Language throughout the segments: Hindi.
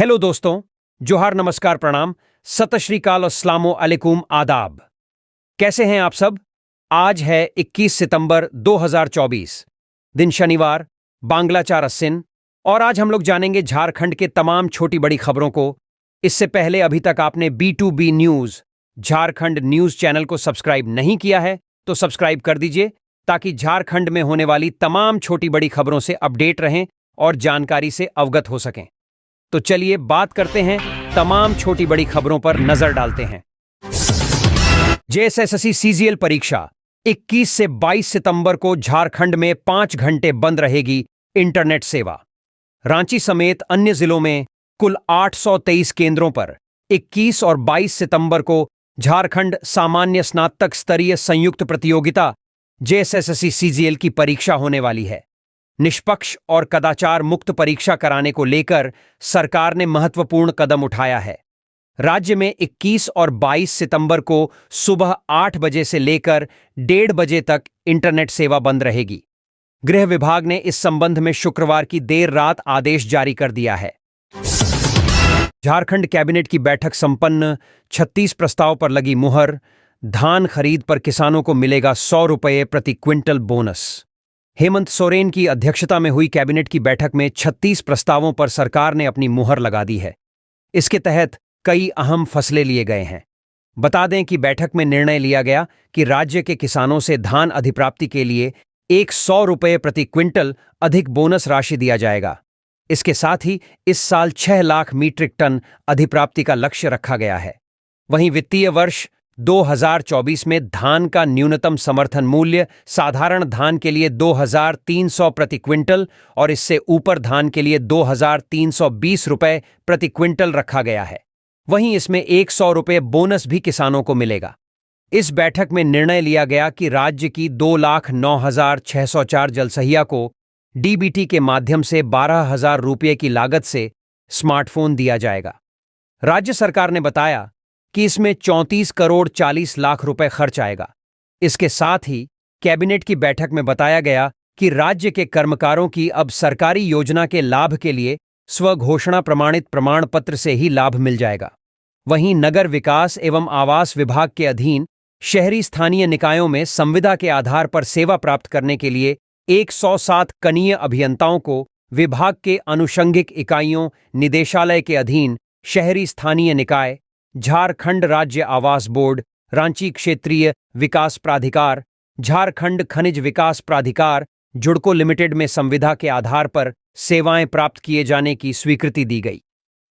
हेलो दोस्तों, जोहार, नमस्कार, प्रणाम, सत श्री अकाल, अस्सलामु अलैकुम, आदाब। कैसे हैं आप सब? आज है 21 सितंबर 2024, दिन शनिवार, बांग्ला 4 अस्सिन, और आज हम लोग जानेंगे झारखंड के तमाम छोटी बड़ी खबरों को। इससे पहले अभी तक आपने B2B news Jharkhand news channel को सब्सक्राइब नहीं किया है तो सब्सक्राइब कर दीजिए, ताकि झारखंड में होने वाली तमाम छोटी बड़ी खबरों से अपडेट रहें और जानकारी से अवगत हो सकें। तो चलिए बात करते हैं, तमाम छोटी बड़ी खबरों पर नजर डालते हैं। JSSC CGL परीक्षा 21 से 22 सितंबर को झारखंड में 5 घंटे बंद रहेगी इंटरनेट सेवा। रांची समेत अन्य जिलों में कुल 823 केंद्रों पर 21 और 22 सितंबर को झारखंड सामान्य स्नातक स्तरीय संयुक्त प्रतियोगिता JSSC CGL की परीक्षा होने वाली है। निष्पक्ष और कदाचार मुक्त परीक्षा कराने को लेकर सरकार ने महत्वपूर्ण कदम उठाया है। राज्य में 21 और 22 सितंबर को सुबह 8 बजे से लेकर 1:30 बजे तक इंटरनेट सेवा बंद रहेगी। गृह विभाग ने इस संबंध में शुक्रवार की देर रात आदेश जारी कर दिया है। झारखंड कैबिनेट की बैठक संपन्न, 36 प्रस्ताव पर लगी मुहर। धान खरीद पर किसानों को मिलेगा 100 रुपये प्रति क्विंटल बोनस। हेमंत सोरेन की अध्यक्षता में हुई कैबिनेट की बैठक में 36 प्रस्तावों पर सरकार ने अपनी मुहर लगा दी है। इसके तहत कई अहम फैसले लिए गए हैं। बता दें कि बैठक में निर्णय लिया गया कि राज्य के किसानों से धान अधिप्राप्ति के लिए 100 रुपये प्रति क्विंटल अधिक बोनस राशि दिया जाएगा। इसके साथ ही इस साल 6 लाख मीट्रिक टन अधिप्राप्ति का लक्ष्य रखा गया है। वहीं वित्तीय वर्ष 2024 में धान का न्यूनतम समर्थन मूल्य साधारण धान के लिए 2300 प्रति क्विंटल और इससे ऊपर धान के लिए 2320 रुपये प्रति क्विंटल रखा गया है। वहीं इसमें 100 रुपये बोनस भी किसानों को मिलेगा। इस बैठक में निर्णय लिया गया कि राज्य की 2,09,604 जलसहिया को DBT के माध्यम से 12,000 रुपये की लागत से स्मार्टफोन दिया जाएगा। राज्य सरकार ने बताया कि इसमें 34 करोड़ 40 लाख रुपए खर्च आएगा। इसके साथ ही कैबिनेट की बैठक में बताया गया कि राज्य के कर्मकारों की अब सरकारी योजना के लाभ के लिए स्वघोषणा प्रमाणित प्रमाण पत्र से ही लाभ मिल जाएगा। वहीं नगर विकास एवं आवास विभाग के अधीन शहरी स्थानीय निकायों में संविदा के आधार पर सेवा प्राप्त करने के लिए 107 कनीय अभियंताओं को विभाग के अनुषंगिक इकाइयों निदेशालय के अधीन शहरी स्थानीय निकाय, झारखंड राज्य आवास बोर्ड, रांची क्षेत्रीय विकास प्राधिकार, झारखंड खनिज विकास प्राधिकार जुड़को लिमिटेड में संविदा के आधार पर सेवाएं प्राप्त किए जाने की स्वीकृति दी गई।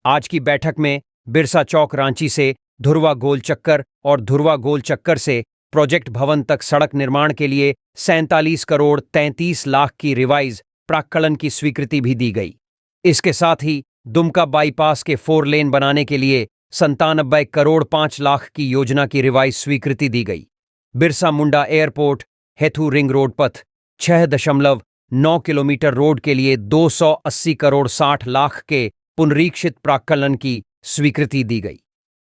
आज की बैठक में बिरसा चौक रांची से धुर्वा गोल चक्कर और धुर्वा गोल चक्कर से प्रोजेक्ट भवन तक सड़क निर्माण के लिए 47 करोड़ 33 लाख की रिवाइज प्राक्कलन की स्वीकृति भी दी गई। इसके साथ ही दुमका बाईपास के 4 लेन बनाने के लिए 97 करोड़ 5 लाख की योजना की रिवाइज स्वीकृति दी गई। Birsa Munda airport हेथू ring road पथ 6.9 किलोमीटर रोड के लिए 280 करोड़ 60 लाख के पुनरीक्षित प्राक्कलन की स्वीकृति दी गई।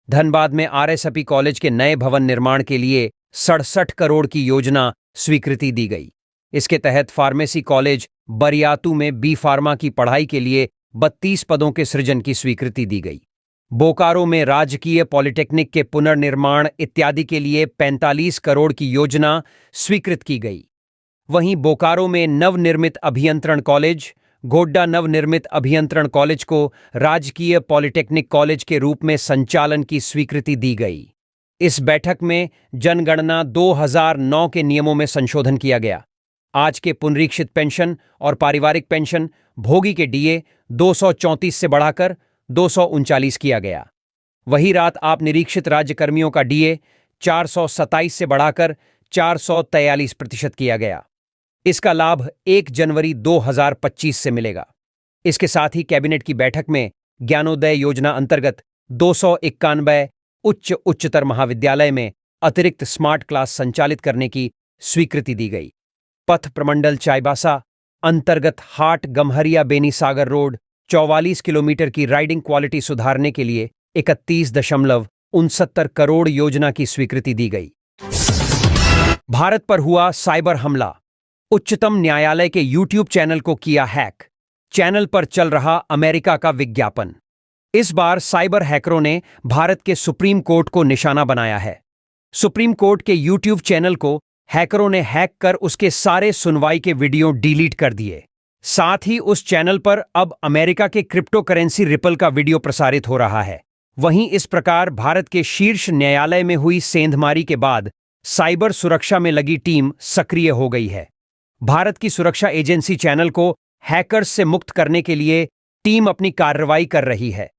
धनबाद में RSP कॉलेज के नए भवन निर्माण के लिए 67 करोड़ की योजना स्वीकृति दी गई। इसके तहत फार्मेसी कॉलेज बरियातू में B फार्मा की पढ़ाई के लिए 32 पदों के सृजन की स्वीकृति दी गई। बोकारो में राजकीय पॉलिटेक्निक के पुनर्निर्माण इत्यादि के लिए 45 करोड़ की योजना स्वीकृत की गई। वहीं बोकारो में नवनिर्मित अभियंत्रण कॉलेज, गोड्डा नवनिर्मित अभियंत्रण कॉलेज को राजकीय पॉलिटेक्निक कॉलेज के रूप में संचालन की स्वीकृति दी गई। इस बैठक में जनगणना 2009 के नियमों में संशोधन किया गया। आज के पुनरीक्षित पेंशन और पारिवारिक पेंशन भोगी के DA 234 से बढ़ाकर 239 किया गया। वही रात आप निरीक्षित राज्य कर्मियों का DA 427 से बढ़ाकर 443% किया गया। इसका लाभ 1 जनवरी 2025 से मिलेगा। इसके साथ ही कैबिनेट की बैठक में ज्ञानोदय योजना अंतर्गत 291 उच्चतर महाविद्यालय में अतिरिक्त स्मार्ट क्लास संचालित करने की स्वीकृति दी गई। पथ प्रमंडल चाईबासा अंतर्गत हाट गम्हरिया बेनीसागर रोड 44 किलोमीटर की राइडिंग क्वालिटी सुधारने के लिए 31.69 करोड़ योजना की स्वीकृति दी गई। भारत पर हुआ साइबर हमला, उच्चतम न्यायालय के YouTube चैनल को किया हैक, चैनल पर चल रहा अमेरिका का विज्ञापन। इस बार साइबर हैकरों ने भारत के सुप्रीम कोर्ट को निशाना बनाया है। सुप्रीम कोर्ट के यूट्यूब चैनल को हैकरों ने हैक कर उसके सारे सुनवाई के वीडियो डिलीट कर दिए। साथ ही उस चैनल पर अब अमेरिका के क्रिप्टो करेंसी रिपल का वीडियो प्रसारित हो रहा है। वहीं इस प्रकार भारत के शीर्ष न्यायालय में हुई सेंधमारी के बाद साइबर सुरक्षा में लगी टीम सक्रिय हो गई है। भारत की सुरक्षा एजेंसी चैनल को हैकर्स से मुक्त करने के लिए टीम अपनी कार्रवाई कर रही है।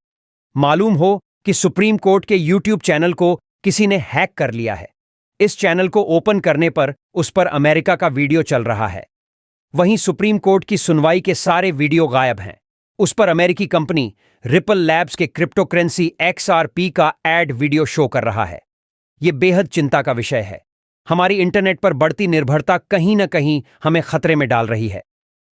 मालूम हो कि सुप्रीम कोर्ट के यूट्यूब चैनल को किसी ने हैक कर लिया है। इस चैनल को ओपन करने पर उस पर अमेरिका का वीडियो चल रहा है। वहीं सुप्रीम कोर्ट की सुनवाई के सारे वीडियो गायब हैं। उस पर अमेरिकी कंपनी रिपल लैब्स के क्रिप्टो करेंसी XRP का एड वीडियो शो कर रहा है। यह बेहद चिंता का विषय है। हमारी इंटरनेट पर बढ़ती निर्भरता कहीं न कहीं हमें खतरे में डाल रही है।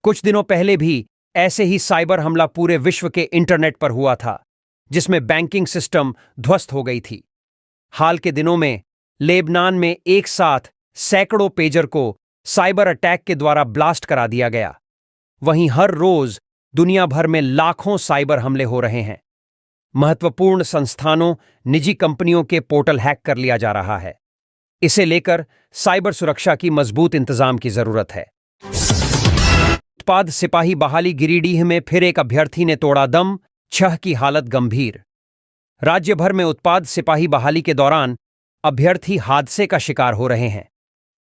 कुछ दिनों पहले भी ऐसे ही साइबर हमला पूरे विश्व के इंटरनेट पर हुआ था, जिसमें बैंकिंग सिस्टम ध्वस्त हो गई थी। हाल के दिनों में लेबनान में एक साथ सैकड़ों पेजर को साइबर अटैक के द्वारा ब्लास्ट करा दिया गया। वहीं हर रोज दुनिया भर में लाखों साइबर हमले हो रहे हैं। महत्वपूर्ण संस्थानों, निजी कंपनियों के पोर्टल हैक कर लिया जा रहा है। इसे लेकर साइबर सुरक्षा की मजबूत इंतजाम की जरूरत है। उत्पाद सिपाही बहाली गिरिडीह में फिर एक अभ्यर्थी ने तोड़ा दम, 6 की हालत गंभीर। राज्य भर में उत्पाद सिपाही बहाली के दौरान अभ्यर्थी हादसे का शिकार हो रहे हैं।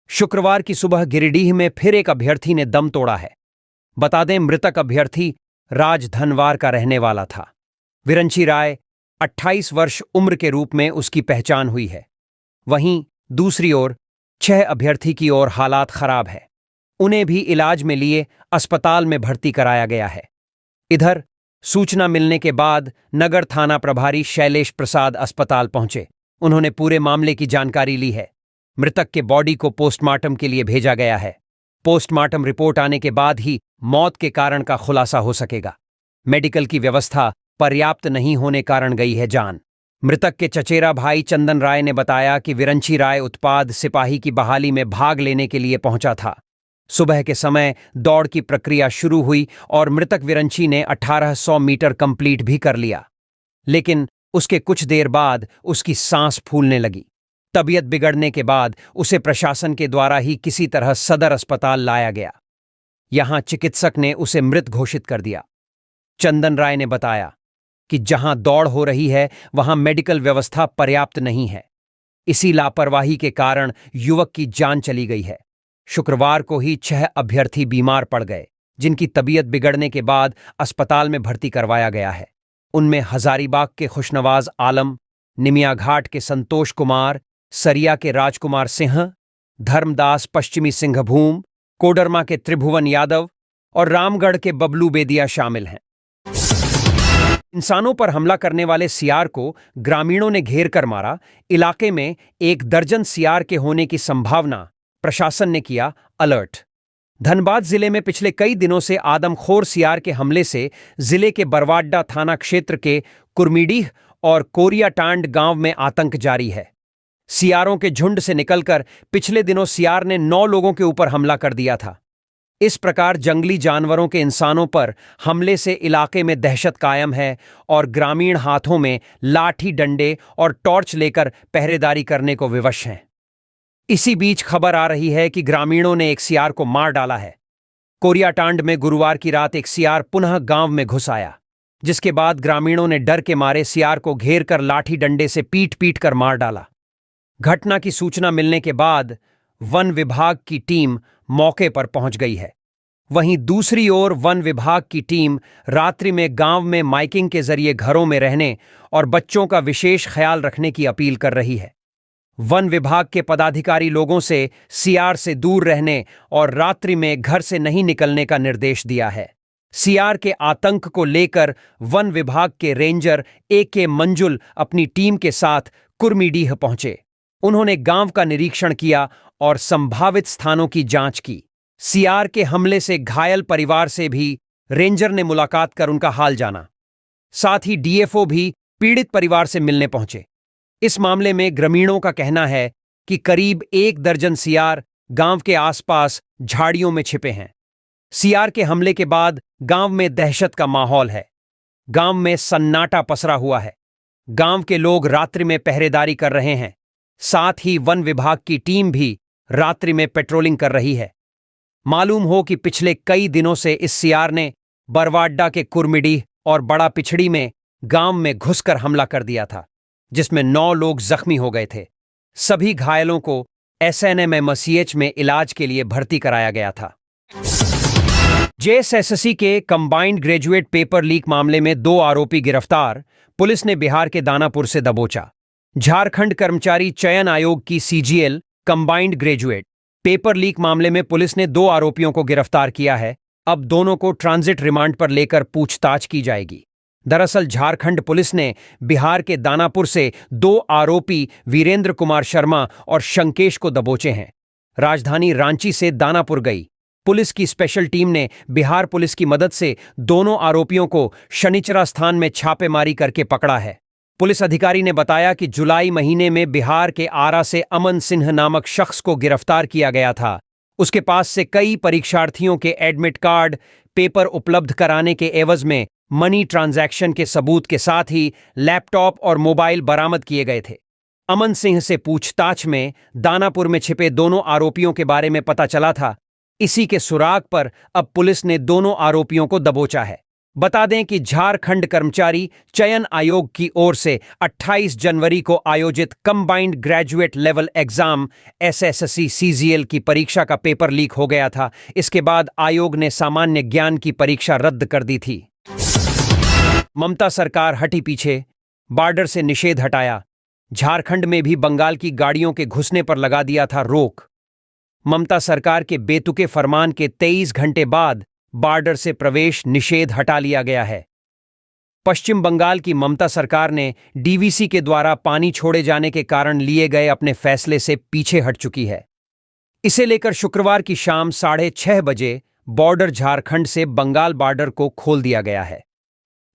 शुक्रवार की सुबह गिरिडीह में फिर एक अभ्यर्थी ने दम तोड़ा है। बता दें, मृतक अभ्यर्थी राजधनवार का रहने वाला था। विरंची राय 28 वर्ष उम्र के रूप में उसकी पहचान हुई है। वहीं दूसरी ओर 6 अभ्यर्थी की ओर हालात खराब है। उन्हें भी इलाज में लिए अस्पताल में भर्ती कराया गया है। इधर सूचना मिलने के बाद नगर थाना प्रभारी शैलेश प्रसाद अस्पताल पहुंचे। उन्होंने पूरे मामले की जानकारी ली है। मृतक के बॉडी को पोस्टमार्टम के लिए भेजा गया है। पोस्टमार्टम रिपोर्ट आने के बाद ही मौत के कारण का खुलासा हो सकेगा। मेडिकल की व्यवस्था पर्याप्त नहीं होने कारण गई है जान। मृतक के चचेरा भाई चंदन राय ने बताया कि विरंची राय उत्पाद सिपाही की बहाली में भाग लेने के लिए पहुंचा था। सुबह के समय दौड़ की प्रक्रिया शुरू हुई और मृतक विरंची ने 1800 मीटर कंप्लीट भी कर लिया, लेकिन उसके कुछ देर बाद उसकी सांस फूलने लगी। तबीयत बिगड़ने के बाद उसे प्रशासन के द्वारा ही किसी तरह सदर अस्पताल लाया गया। यहां चिकित्सक ने उसे मृत घोषित कर दिया। चंदन राय ने बताया कि जहां दौड़ हो रही है वहां मेडिकल व्यवस्था पर्याप्त नहीं है। इसी लापरवाही के कारण युवक की जान चली गई है। शुक्रवार को ही 6 अभ्यर्थी बीमार पड़ गए, जिनकी तबीयत बिगड़ने के बाद अस्पताल में भर्ती करवाया गया है। उनमें हजारीबाग के खुशनवाज आलम, निमिया घाट के संतोष कुमार, सरिया के राजकुमार सिंह, धर्मदास पश्चिमी सिंहभूम, कोडरमा के त्रिभुवन यादव और रामगढ़ के बबलू बेदिया शामिल हैं। इंसानों पर हमला करने वाले सियार को ग्रामीणों ने घेर कर मारा। इलाके में 1 दर्जन सियार के होने की संभावना, प्रशासन ने किया अलर्ट। धनबाद जिले में पिछले कई दिनों से आदमखोर सियार के हमले से जिले के बरवाड्डा थाना क्षेत्र के कुर्मीडीह और कोरियाटांड गांव में आतंक जारी है। सियारों के झुंड से निकलकर पिछले दिनों सियार ने 9 लोगों के ऊपर हमला कर दिया था। इस प्रकार जंगली जानवरों के इंसानों पर हमले से इलाके में दहशत कायम है और ग्रामीण हाथों में लाठी डंडे और टॉर्च लेकर पहरेदारी करने को विवश हैं। इसी बीच खबर आ रही है कि ग्रामीणों ने एक सियार को मार डाला है। कोरियाटांड में गुरुवार की रात एक सियार पुनः गांव में घुस आया, जिसके बाद ग्रामीणों ने डर के मारे सियार को घेर कर लाठी डंडे से पीट पीट कर मार डाला। घटना की सूचना मिलने के बाद वन विभाग की टीम मौके पर पहुंच गई है। वहीं दूसरी ओर वन विभाग की टीम रात्रि में गांव में माइकिंग के जरिए घरों में रहने और बच्चों का विशेष ख्याल रखने की अपील कर रही है। वन विभाग के पदाधिकारी लोगों से सियार से दूर रहने और रात्रि में घर से नहीं निकलने का निर्देश दिया है। सियार के आतंक को लेकर वन विभाग के रेंजर AK मंजुल अपनी टीम के साथ कुर्मीडीह पहुंचे। उन्होंने गांव का निरीक्षण किया और संभावित स्थानों की जांच की। सियार के हमले से घायल परिवार से भी रेंजर ने मुलाकात कर उनका हाल जाना। साथ ही DFO भी पीड़ित परिवार से मिलने पहुंचे। इस मामले में ग्रामीणों का कहना है कि करीब 1 दर्जन सियार गांव के आसपास झाड़ियों में छिपे हैं। सियार के हमले के बाद गांव में दहशत का माहौल है। गांव में सन्नाटा पसरा हुआ है। गांव के लोग रात्रि में पहरेदारी कर रहे हैं। साथ ही वन विभाग की टीम भी रात्रि में पेट्रोलिंग कर रही है। मालूम हो कि पिछले कई दिनों से इस सीआर ने बरवाड्डा के कुर्मिडीह और बड़ा पिछड़ी में गांव में घुसकर हमला कर दिया था, जिसमें 9 लोग जख्मी हो गए थे। सभी घायलों को एसएनएमएमसीएच में इलाज के लिए भर्ती कराया गया था। जेएसएससी के कंबाइंड ग्रेजुएट पेपर लीक मामले में 2 आरोपी गिरफ्तार। पुलिस ने बिहार के दानापुर से दबोचा। झारखंड कर्मचारी चयन आयोग की CGL combined graduate paper leak मामले में पुलिस ने 2 आरोपियों को गिरफ्तार किया है। अब दोनों को ट्रांजिट रिमांड पर लेकर पूछताछ की जाएगी। दरअसल झारखंड पुलिस ने बिहार के दानापुर से 2 आरोपी वीरेंद्र कुमार शर्मा और शंकेश को दबोचे हैं। राजधानी रांची से दानापुर गई पुलिस की स्पेशल टीम ने बिहार पुलिस की मदद से दोनों आरोपियों को शनिचरा स्थान में छापेमारी करके पकड़ा है। पुलिस अधिकारी ने बताया कि जुलाई महीने में बिहार के आरा से अमन सिंह नामक शख्स को गिरफ्तार किया गया था। उसके पास से कई परीक्षार्थियों के एडमिट कार्ड, पेपर उपलब्ध कराने के एवज में मनी ट्रांजैक्शन के सबूत के साथ ही लैपटॉप और मोबाइल बरामद किए गए थे। अमन सिंह से पूछताछ में दानापुर में छिपे दोनों आरोपियों के बारे में पता चला था। इसी के सुराग पर अब पुलिस ने दोनों आरोपियों को दबोचा है। बता दें कि झारखंड कर्मचारी चयन आयोग की ओर से 28 जनवरी को आयोजित combined graduate level exam SSC CGL की परीक्षा का पेपर लीक हो गया था। इसके बाद आयोग ने सामान्य ज्ञान की परीक्षा रद्द कर दी थी। ममता सरकार हटी पीछे, बॉर्डर से निषेध हटाया। झारखंड में भी बंगाल की गाड़ियों के घुसने पर लगा दिया था रोक। ममता सरकार के बेतुके फरमान के 23 घंटे बाद बॉर्डर से प्रवेश निषेध हटा लिया गया है। पश्चिम बंगाल की ममता सरकार ने डीवीसी के द्वारा पानी छोड़े जाने के कारण लिए गए अपने फैसले से पीछे हट चुकी है। इसे लेकर शुक्रवार की शाम 6:30 बजे बॉर्डर झारखंड से बंगाल बॉर्डर को खोल दिया गया है।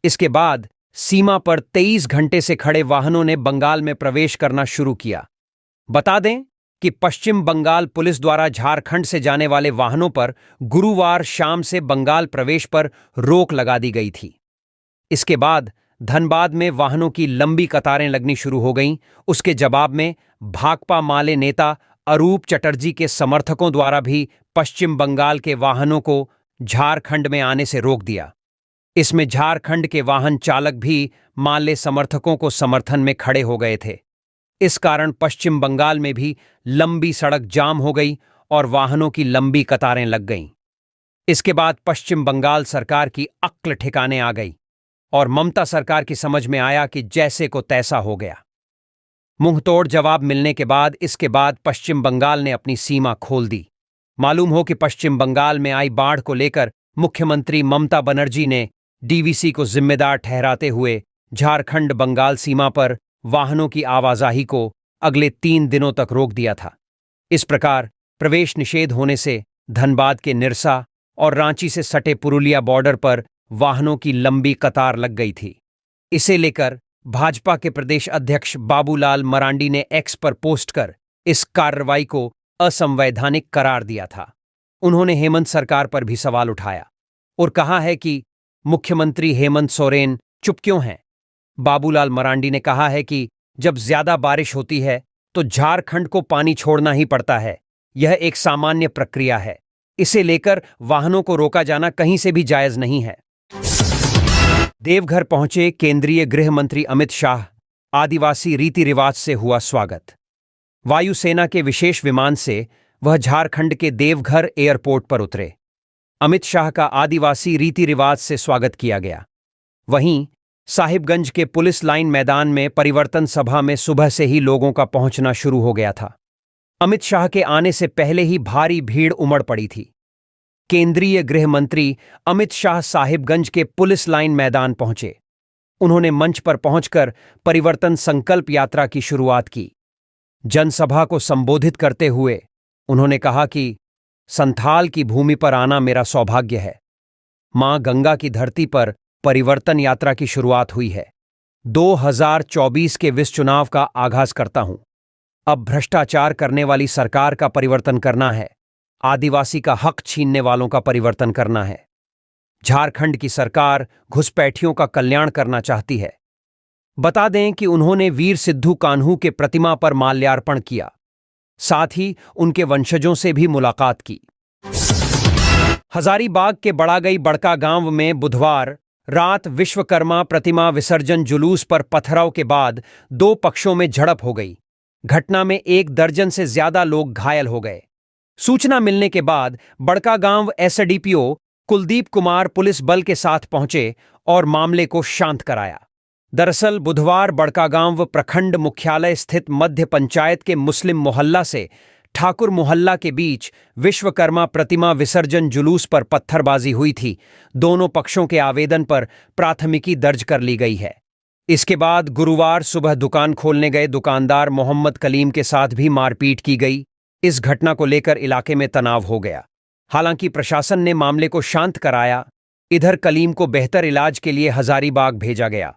इसके बाद सीमा पर 23 घंटे से खड़े वाहनों ने बंगाल में प्रवेश करना शुरू किया। बता दें कि पश्चिम बंगाल पुलिस द्वारा झारखंड से जाने वाले वाहनों पर गुरुवार शाम से बंगाल प्रवेश पर रोक लगा दी गई थी। इसके बाद धनबाद में वाहनों की लंबी कतारें लगनी शुरू हो गईं। उसके जवाब में भाकपा माले नेता अरूप चटर्जी के समर्थकों द्वारा भी पश्चिम बंगाल के वाहनों को झारखंड में आने से रोक दिया। इसमें झारखंड के वाहन चालक भी माले समर्थकों को समर्थन में खड़े हो गए थे। इस कारण पश्चिम बंगाल में भी लंबी सड़क जाम हो गई और वाहनों की लंबी कतारें लग गईं। इसके बाद पश्चिम बंगाल सरकार की अक्ल ठिकाने आ गई और ममता सरकार की समझ में आया कि जैसे को तैसा हो गया। मुंहतोड़ जवाब मिलने के बाद इसके बाद पश्चिम बंगाल ने अपनी सीमा खोल दी। मालूम हो कि पश्चिम बंगाल में आई बाढ़ को लेकर मुख्यमंत्री ममता बनर्जी ने डीवीसी को जिम्मेदार ठहराते हुए झारखंड बंगाल सीमा पर वाहनों की आवाजाही को अगले 3 दिनों तक रोक दिया था। इस प्रकार प्रवेश निषेध होने से धनबाद के निरसा और रांची से सटे पुरुलिया बॉर्डर पर वाहनों की लंबी कतार लग गई थी। इसे लेकर भाजपा के प्रदेश अध्यक्ष बाबूलाल मरांडी ने एक्स पर पोस्ट कर इस कार्रवाई को असंवैधानिक करार दिया था। उन्होंने हेमंत सरकार पर भी सवाल उठाया और कहा है कि मुख्यमंत्री हेमंत सोरेन चुप क्यों हैं। बाबूलाल मरांडी ने कहा है कि जब ज्यादा बारिश होती है तो झारखंड को पानी छोड़ना ही पड़ता है। यह एक सामान्य प्रक्रिया है। इसे लेकर वाहनों को रोका जाना कहीं से भी जायज नहीं है। देवघर पहुंचे केंद्रीय गृह मंत्री अमित शाह। आदिवासी रीति रिवाज से हुआ स्वागत। वायुसेना के विशेष विमान से वह झारखंड के देवघर एयरपोर्ट पर उतरे। अमित शाह का आदिवासी रीति रिवाज से स्वागत किया गया। वहीं साहिबगंज के पुलिस लाइन मैदान में परिवर्तन सभा में सुबह से ही लोगों का पहुंचना शुरू हो गया था। अमित शाह के आने से पहले ही भारी भीड़ उमड़ पड़ी थी। केंद्रीय गृह मंत्री अमित शाह साहिबगंज के पुलिस लाइन मैदान पहुंचे। उन्होंने मंच पर पहुंचकर परिवर्तन संकल्प यात्रा की शुरुआत की। जनसभा को संबोधित करते हुए उन्होंने कहा कि संथाल की भूमि पर आना मेरा सौभाग्य है। मां गंगा की धरती पर परिवर्तन यात्रा की शुरुआत हुई है। 2024 के विस चुनाव का आगाज करता हूं। अब भ्रष्टाचार करने वाली सरकार का परिवर्तन करना है। आदिवासी का हक छीनने वालों का परिवर्तन करना है। झारखंड की सरकार घुसपैठियों का कल्याण करना चाहती है। बता दें कि उन्होंने वीर सिद्धू कान्हू के प्रतिमा पर माल्यार्पण किया, साथ ही उनके वंशजों से भी मुलाकात की। हजारीबाग के बड़ागई बड़का गांव में बुधवार रात विश्वकर्मा प्रतिमा विसर्जन जुलूस पर पथराव के बाद दो पक्षों में झड़प हो गई। घटना में 1 दर्जन से ज्यादा लोग घायल हो गए। सूचना मिलने के बाद बड़कागांव एसडीपीओ कुलदीप कुमार पुलिस बल के साथ पहुंचे और मामले को शांत कराया। दरअसल बुधवार बड़कागांव प्रखंड मुख्यालय स्थित मध्य पंचायत के मुस्लिम मोहल्ला से ठाकुर मोहल्ला के बीच विश्वकर्मा प्रतिमा विसर्जन जुलूस पर पत्थरबाजी हुई थी। दोनों पक्षों के आवेदन पर प्राथमिकी दर्ज कर ली गई है। इसके बाद गुरुवार सुबह दुकान खोलने गए दुकानदार मोहम्मद कलीम के साथ भी मारपीट की गई। इस घटना को लेकर इलाके में तनाव हो गया। हालांकि प्रशासन ने मामले को शांत कराया। इधर कलीम को बेहतर इलाज के लिए हजारीबाग भेजा गया।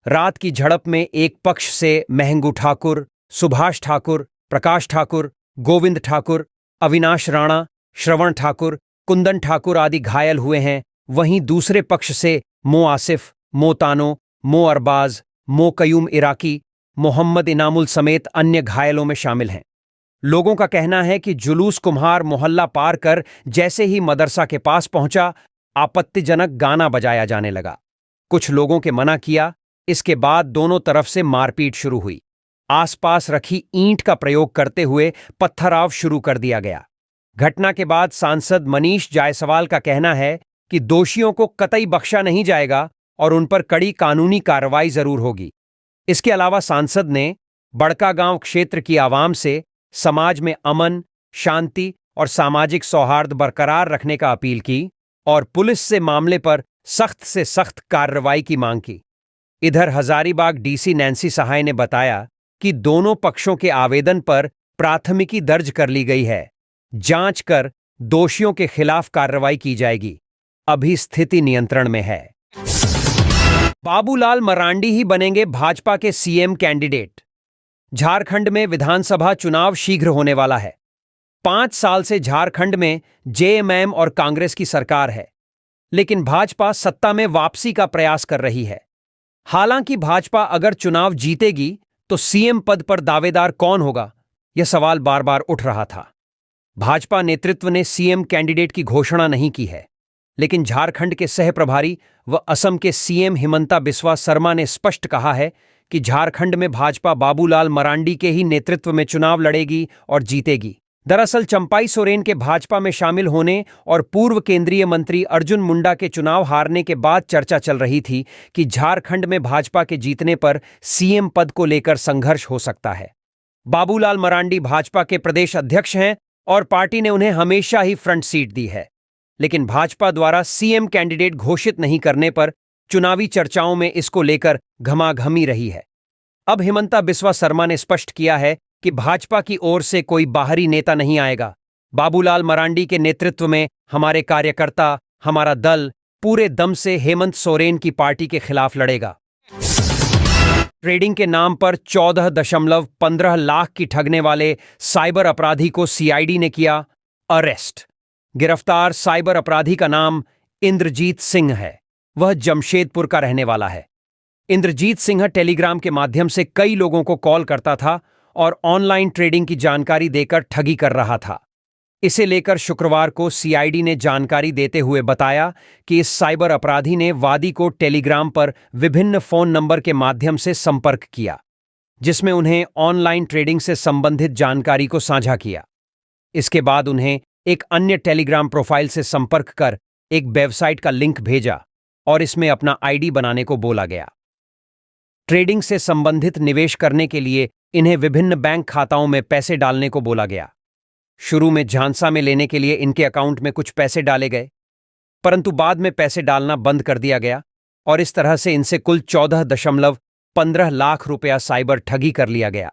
रात की झड़प में एक पक्ष से महंगू ठाकुर, सुभाष ठाकुर, प्रकाश ठाकुर, गोविंद ठाकुर, अविनाश राणा, श्रवण ठाकुर, कुंदन ठाकुर आदि घायल हुए हैं। वहीं दूसरे पक्ष से मो आसिफ, मो तानो, मो अरबाज, मो कयूम इराकी, मोहम्मद इनामुल समेत अन्य घायलों में शामिल हैं। लोगों का कहना है कि जुलूस कुम्हार मोहल्ला पार कर जैसे ही मदरसा के पास पहुंचा, आपत्तिजनक गाना बजाया जाने लगा। कुछ लोगों के मना किया। इसके बाद दोनों तरफ से मारपीट शुरू हुई। आसपास रखी ईंट का प्रयोग करते हुए पत्थराव शुरू कर दिया गया। घटना के बाद सांसद मनीष जायसवाल का कहना है कि दोषियों को कतई बख्शा नहीं जाएगा और उन पर कड़ी कानूनी कार्रवाई जरूर होगी। इसके अलावा सांसद ने बड़कागांव क्षेत्र की आवाम से समाज में अमन, शांति और सामाजिक सौहार्द बरकरार रखने का अपील की और पुलिस से मामले पर सख्त से सख्त कार्रवाई की मांग की। इधर हजारीबाग डीसी नैन्सी सहाय ने बताया कि दोनों पक्षों के आवेदन पर प्राथमिकी दर्ज कर ली गई है। जांच कर दोषियों के खिलाफ कार्रवाई की जाएगी। अभी स्थिति नियंत्रण में है। बाबूलाल मरांडी ही बनेंगे भाजपा के सीएम कैंडिडेट। झारखंड में विधानसभा चुनाव शीघ्र होने वाला है। 5 साल से झारखंड में जेएमएम और कांग्रेस की सरकार है, लेकिन भाजपा सत्ता में वापसी का प्रयास कर रही है। हालांकि भाजपा अगर चुनाव जीतेगी तो सीएम पद पर दावेदार कौन होगा, यह सवाल बार बार उठ रहा था। भाजपा नेतृत्व ने सीएम कैंडिडेट की घोषणा नहीं की है, लेकिन झारखंड के सह प्रभारी व असम के सीएम हिमंता बिस्वा शर्मा ने स्पष्ट कहा है कि झारखंड में भाजपा बाबूलाल मरांडी के ही नेतृत्व में चुनाव लड़ेगी और जीतेगी। दरअसल चंपाई सोरेन के भाजपा में शामिल होने और पूर्व केंद्रीय मंत्री अर्जुन मुंडा के चुनाव हारने के बाद चर्चा चल रही थी कि झारखंड में भाजपा के जीतने पर सीएम पद को लेकर संघर्ष हो सकता है। बाबूलाल मरांडी भाजपा के प्रदेश अध्यक्ष हैं और पार्टी ने उन्हें हमेशा ही फ्रंट सीट दी है, लेकिन भाजपा द्वारा सीएम कैंडिडेट घोषित नहीं करने पर चुनावी चर्चाओं में इसको लेकर घमाघमी रही है। अब हिमंता बिस्वा शर्मा ने स्पष्ट किया है कि भाजपा की ओर से कोई बाहरी नेता नहीं आएगा। बाबूलाल मरांडी के नेतृत्व में हमारे कार्यकर्ता, हमारा दल पूरे दम से हेमंत सोरेन की पार्टी के खिलाफ लड़ेगा। ट्रेडिंग के नाम पर 14.15 लाख की ठगने वाले साइबर अपराधी को सीआईडी ने किया अरेस्ट। गिरफ्तार साइबर अपराधी का नाम इंद्रजीत सिंह है। वह जमशेदपुर का रहने वाला है। इंद्रजीत सिंह टेलीग्राम के माध्यम से कई लोगों को कॉल करता था और ऑनलाइन ट्रेडिंग की जानकारी देकर ठगी कर रहा था। इसे लेकर शुक्रवार को सीआईडी ने जानकारी देते हुए बताया कि इस साइबर अपराधी ने वादी को टेलीग्राम पर विभिन्न फोन नंबर के माध्यम से संपर्क किया, जिसमें उन्हें ऑनलाइन ट्रेडिंग से संबंधित जानकारी को साझा किया। इसके बाद उन्हें एक अन्य टेलीग्राम प्रोफाइल से संपर्क कर एक वेबसाइट का लिंक भेजा और इसमें अपना आईडी बनाने को बोला गया। ट्रेडिंग से संबंधित निवेश करने के लिए इन्हें विभिन्न बैंक खाताओं में पैसे डालने को बोला गया। शुरू में झांसा में लेने के लिए इनके अकाउंट में कुछ पैसे डाले गए, परंतु बाद में पैसे डालना बंद कर दिया गया और इस तरह से इनसे कुल 14.15 लाख रुपया साइबर ठगी कर लिया गया।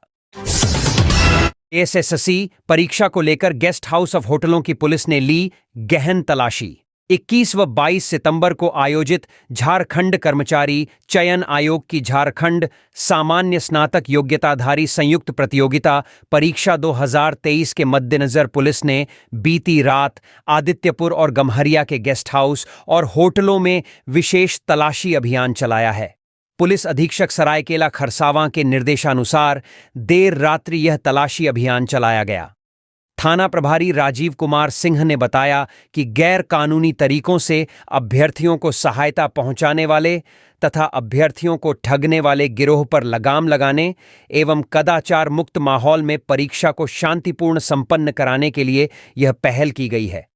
एसएससी परीक्षा को लेकर गेस्ट हाउस ऑफ होटलों की पुलिस ने ली गहन तलाशी। 21 व 22 सितंबर को आयोजित झारखंड कर्मचारी चयन आयोग की झारखंड सामान्य स्नातक योग्यताधारी संयुक्त प्रतियोगिता परीक्षा 2023 के मद्देनजर पुलिस ने बीती रात आदित्यपुर और गम्हरिया के गेस्ट हाउस और होटलों में विशेष तलाशी अभियान चलाया है। पुलिस अधीक्षक सरायकेला खरसावां के निर्देशानुसार देर रात्रि यह तलाशी अभियान चलाया गया। थाना प्रभारी राजीव कुमार सिंह ने बताया कि गैर कानूनी तरीकों से अभ्यर्थियों को सहायता पहुंचाने वाले तथा अभ्यर्थियों को ठगने वाले गिरोह पर लगाम लगाने एवं कदाचार मुक्त माहौल में परीक्षा को शांतिपूर्ण संपन्न कराने के लिए यह पहल की गई है।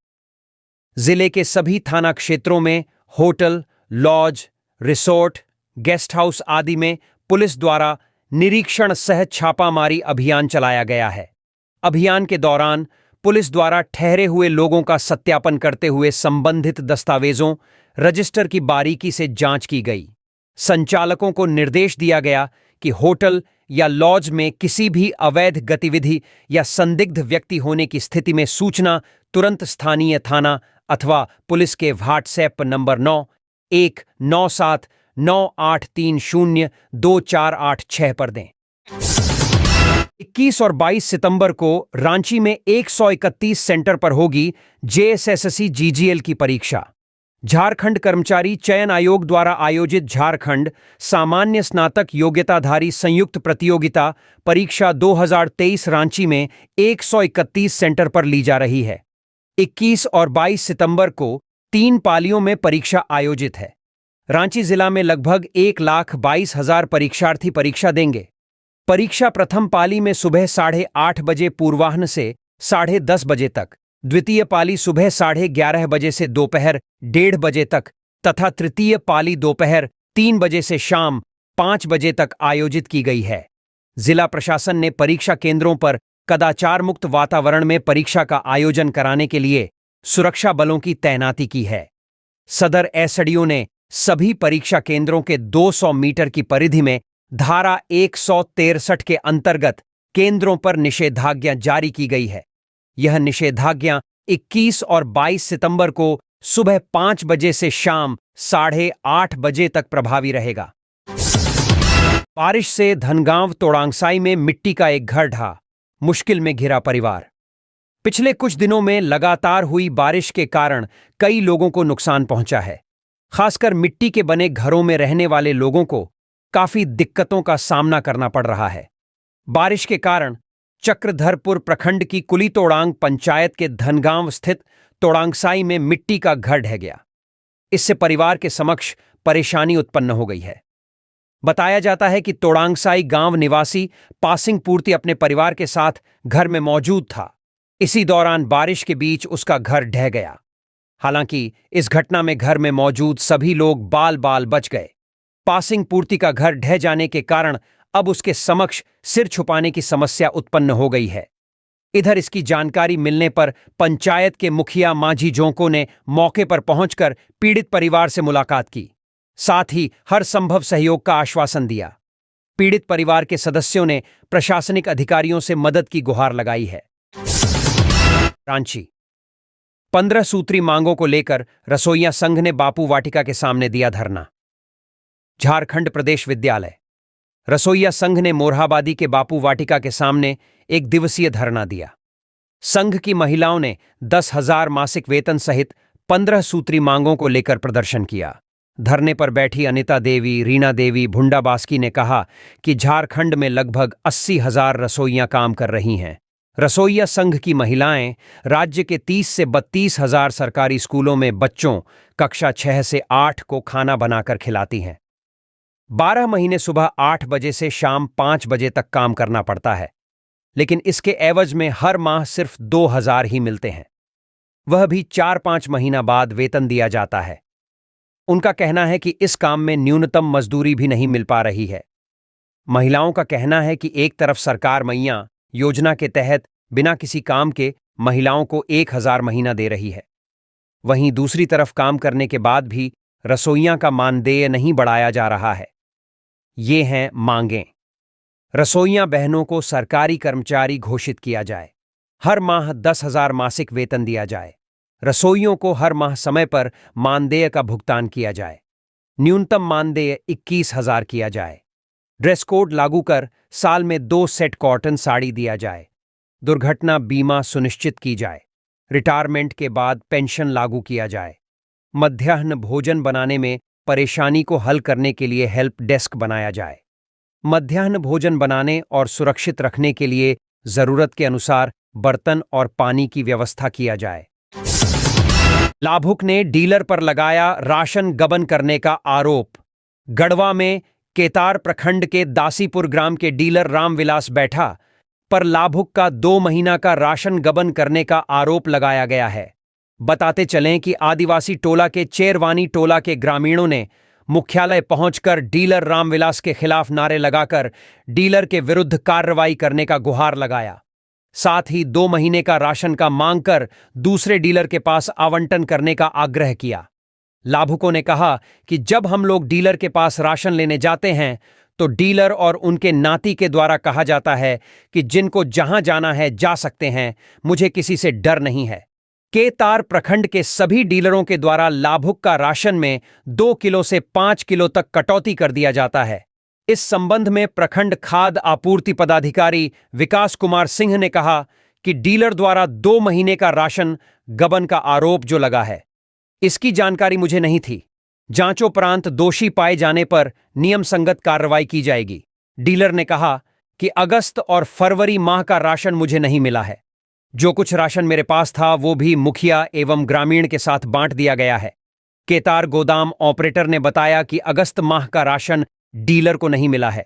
जिले के सभी थाना क्षेत्रों में hotel, lodge, resort, guest house आदि में पुलिस द्वारा निरीक्षण सह छापामारी अभियान चलाया गया है। अभियान के दौरान पुलिस द्वारा ठहरे हुए लोगों का सत्यापन करते हुए संबंधित दस्तावेजों, रजिस्टर की बारीकी से जांच की गई। संचालकों को निर्देश दिया गया कि होटल या लॉज में किसी भी अवैध गतिविधि या संदिग्ध व्यक्ति होने की स्थिति में सूचना तुरंत स्थानीय थाना अथवा पुलिस के व्हाट्सएप नंबर 9193024836 पर दें। 21 और 22 सितंबर को रांची में 131 सेंटर पर होगी जेएसएससी जीजीएल की परीक्षा। झारखंड कर्मचारी चयन आयोग द्वारा आयोजित झारखंड सामान्य स्नातक योग्यताधारी संयुक्त प्रतियोगिता परीक्षा 2023 रांची में 131 सेंटर पर ली जा रही है। 21 और 22 सितंबर को 3 पालियों में परीक्षा आयोजित है। रांची जिला में लगभग 1,22,000 परीक्षार्थी परीक्षा देंगे। परीक्षा प्रथम पाली में सुबह 8:30 बजे पूर्वाह्न से 10:30 बजे तक, द्वितीय पाली सुबह 11:30 बजे से दोपहर 1:30 बजे तक तथा तृतीय पाली दोपहर 3 बजे से शाम 5 बजे तक आयोजित की गई है। जिला प्रशासन ने परीक्षा केंद्रों पर कदाचार मुक्त वातावरण में परीक्षा का आयोजन कराने के लिए सुरक्षा बलों की तैनाती की है। सदर एसडीओ ने सभी परीक्षा केंद्रों के 200 मीटर की परिधि में धारा 163 के अंतर्गत केंद्रों पर निषेधाज्ञा जारी की गई है। यह निषेधाज्ञा 21 और 22 सितंबर को सुबह 5 बजे से शाम 8:30 बजे तक प्रभावी रहेगा। बारिश से धनगांव तोड़ांगसाई में मिट्टी का एक घर ढहा, मुश्किल में घिरा परिवार। पिछले कुछ दिनों में लगातार हुई बारिश के कारण कई लोगों को नुकसान पहुंचा है। खासकर मिट्टी के बने घरों में रहने वाले लोगों को काफी दिक्कतों का सामना करना पड़ रहा है। बारिश के कारण चक्रधरपुर प्रखंड की कुलीतोड़ांग पंचायत के धनगांव स्थित तोड़ांगसाई में मिट्टी का घर ढह गया। इससे परिवार के समक्ष परेशानी उत्पन्न हो गई है। बताया जाता है कि तोड़ांगसाई गांव निवासी पासिंग पूर्ति अपने परिवार के साथ घर में मौजूद था। इसी दौरान बारिश के बीच उसका घर ढह गया। हालांकि इस घटना में घर में मौजूद सभी लोग बाल बाल बच गए। पासिंग पूर्ति का घर ढह जाने के कारण अब उसके समक्ष सिर छुपाने की समस्या उत्पन्न हो गई है। इधर इसकी जानकारी मिलने पर पंचायत के मुखिया मांझी जोंको ने मौके पर पहुंचकर पीड़ित परिवार से मुलाकात की, साथ ही हर संभव सहयोग का आश्वासन दिया। पीड़ित परिवार के सदस्यों ने प्रशासनिक अधिकारियों से मदद की गुहार लगाई है। रांची 15 सूत्री मांगों को लेकर रसोइया संघ ने बापू वाटिका के सामने दिया धरना। झारखंड प्रदेश विद्यालय रसोइया संघ ने मोरहाबादी के बापू वाटिका के सामने एक दिवसीय धरना दिया। संघ की महिलाओं ने 10,000 मासिक वेतन सहित 15 सूत्री मांगों को लेकर प्रदर्शन किया। धरने पर बैठी अनिता देवी, रीना देवी, भुंडा बास्की ने कहा कि झारखंड में लगभग 80,000 रसोइयां काम कर रही हैं। रसोइया संघ की महिलाएं राज्य के 30 से 32,000 सरकारी स्कूलों में बच्चों कक्षा 6 से 8 को खाना बनाकर खिलाती हैं। 12 महीने सुबह 8 बजे से शाम 5 बजे तक काम करना पड़ता है, लेकिन इसके एवज में हर माह सिर्फ 2,000 ही मिलते हैं। वह भी 4-5 महीना बाद वेतन दिया जाता है। उनका कहना है कि इस काम में न्यूनतम मजदूरी भी नहीं मिल पा रही है। महिलाओं का कहना है कि एक तरफ सरकार मैया योजना के तहत बिना किसी काम के महिलाओं को 1,000 महीना दे रही है, वहीं दूसरी तरफ काम करने के बाद भी रसोइयां का मानदेय नहीं बढ़ाया जा रहा है। ये हैं मांगें। रसोइयां बहनों को सरकारी कर्मचारी घोषित किया जाए, हर माह 10,000 मासिक वेतन दिया जाए, रसोइयों को हर माह समय पर मानदेय का भुगतान किया जाए। न्यूनतम मानदेय 21,000 किया जाए। ड्रेस कोड लागू कर साल में 2 सेट कॉटन साड़ी दिया जाए। दुर्घटना बीमा सुनिश्चित की जाए। रिटायरमेंट के बाद पेंशन लागू किया जाए। मध्याह्न भोजन बनाने में परेशानी को हल करने के लिए हेल्प डेस्क बनाया जाए। मध्याह्न भोजन बनाने और सुरक्षित रखने के लिए जरूरत के अनुसार बर्तन और पानी की व्यवस्था किया जाए। लाभुक ने डीलर पर लगाया राशन गबन करने का आरोप। गढ़वा में केतार प्रखंड के दासीपुर ग्राम के डीलर रामविलास बैठा पर लाभुक का 2 महीना का राशन गबन करने का आरोप लगाया गया है। बताते चलें कि आदिवासी टोला के चेरवानी टोला के ग्रामीणों ने मुख्यालय पहुंचकर डीलर रामविलास के खिलाफ नारे लगाकर डीलर के विरुद्ध कार्रवाई करने का गुहार लगाया। साथ ही 2 महीने का राशन का मांग कर दूसरे डीलर के पास आवंटन करने का आग्रह किया। लाभुकों ने कहा कि जब हम लोग डीलर के पास राशन लेने जाते हैं तो डीलर और उनके नाती के द्वारा कहा जाता है कि जिनको जहां जाना है जा सकते हैं, मुझे किसी से डर नहीं है। केतार प्रखंड के सभी डीलरों के द्वारा लाभुक का राशन में 2 किलो से 5 किलो तक कटौती कर दिया जाता है। इस संबंध में प्रखंड खाद्य आपूर्ति पदाधिकारी विकास कुमार सिंह ने कहा कि डीलर द्वारा 2 महीने का राशन गबन का आरोप जो लगा है, इसकी जानकारी मुझे नहीं थी। जांचोपरांत दोषी पाए जाने पर नियम संगत कार्रवाई की जाएगी। डीलर ने कहा कि अगस्त और फरवरी माह का राशन मुझे नहीं मिला है। जो कुछ राशन मेरे पास था वो भी मुखिया एवं ग्रामीण के साथ बांट दिया गया है। केतार गोदाम ऑपरेटर ने बताया कि अगस्त माह का राशन डीलर को नहीं मिला है।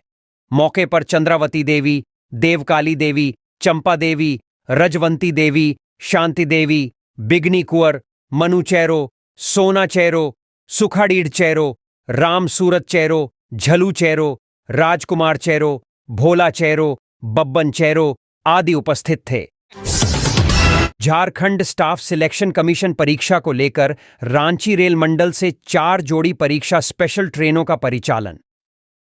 मौके पर चंद्रावती देवी, देवकाली देवी, चंपा देवी, रजवंती देवी, शांति देवी, बिगनी कुंवर, मनु चेरो, सोना चेरो, सुखाडीड चेरो, राम सूरत चेरो, झलू चेरो, राजकुमार चेरो, भोला चेरो, बब्बन चेरो आदि उपस्थित थे। झारखंड स्टाफ सिलेक्शन कमीशन परीक्षा को लेकर रांची रेल मंडल से 4 जोड़ी परीक्षा स्पेशल ट्रेनों का परिचालन।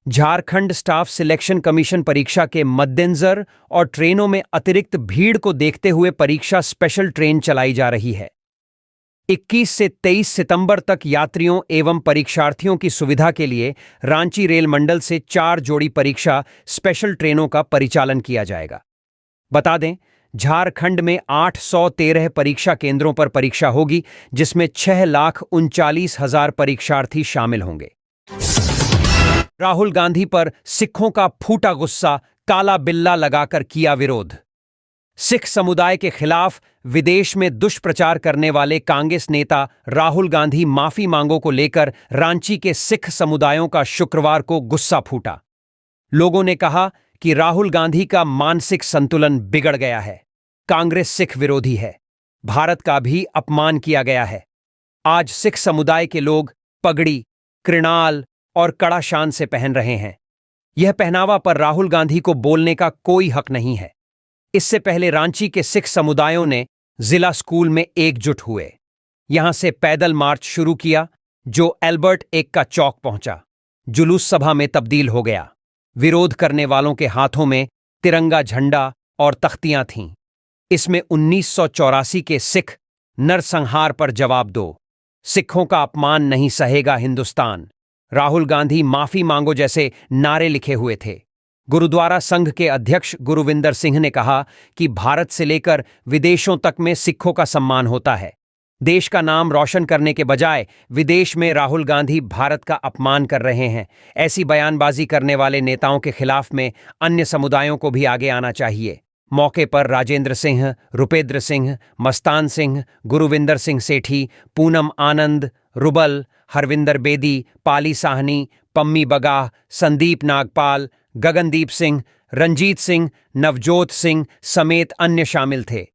झारखंड स्टाफ सिलेक्शन कमीशन परीक्षा के मद्देनजर और ट्रेनों में अतिरिक्त भीड़ को देखते हुए परीक्षा स्पेशल ट्रेन चलाई जा रही है। 21 से 23 सितंबर तक यात्रियों एवं परीक्षार्थियों की सुविधा के लिए रांची रेल मंडल से 4 जोड़ी परीक्षा स्पेशल ट्रेनों का परिचालन किया जाएगा। बता दें, झारखंड में 813 परीक्षा केंद्रों पर परीक्षा होगी, जिसमें 6,39,000 परीक्षार्थी शामिल होंगे। राहुल गांधी पर सिखों का फूटा गुस्सा, काला बिल्ला लगाकर किया विरोध। सिख समुदाय के खिलाफ विदेश में दुष्प्रचार करने वाले कांग्रेस नेता राहुल गांधी माफी मांगों को लेकर रांची के सिख समुदायों का शुक्रवार को गुस्सा फूटा। लोगों ने कहा कि राहुल गांधी का मानसिक संतुलन बिगड़ गया है। कांग्रेस सिख विरोधी है। भारत का भी अपमान किया गया है। आज सिख समुदाय के लोग पगड़ी, कृणाल और कड़ा शान से पहन रहे हैं। यह पहनावा पर राहुल गांधी को बोलने का कोई हक नहीं है। इससे पहले रांची के सिख समुदायों ने जिला स्कूल में एकजुट हुए। यहां से पैदल मार्च शुरू किया, जो एल्बर्ट एक्का चौक पहुंचा। जुलूस सभा में तब्दील हो गया। विरोध करने वालों के हाथों में तिरंगा झंडा और तख्तियां थीं। इसमें 1984 के सिख नरसंहार पर जवाब दो, सिखों का अपमान नहीं सहेगा हिंदुस्तान, राहुल गांधी माफी मांगो जैसे नारे लिखे हुए थे। गुरुद्वारा संघ के अध्यक्ष गुरुविंदर सिंह ने कहा कि भारत से लेकर विदेशों तक में सिखों का सम्मान होता है। देश का नाम रोशन करने के बजाय विदेश में राहुल गांधी भारत का अपमान कर रहे हैं। ऐसी बयानबाजी करने वाले नेताओं के खिलाफ में अन्य समुदायों को भी आगे आना चाहिए। मौके पर राजेंद्र सिंह, रुपेंद्र सिंह, मस्तान सिंह, गुरुविंदर सिंह सेठी, पूनम आनंद, रुबल, हरविंदर बेदी, पाली साहनी, पम्मी बगाह, संदीप नागपाल, गगनदीप सिंह, रंजीत सिंह, नवजोत सिंह समेत अन्य शामिल थे।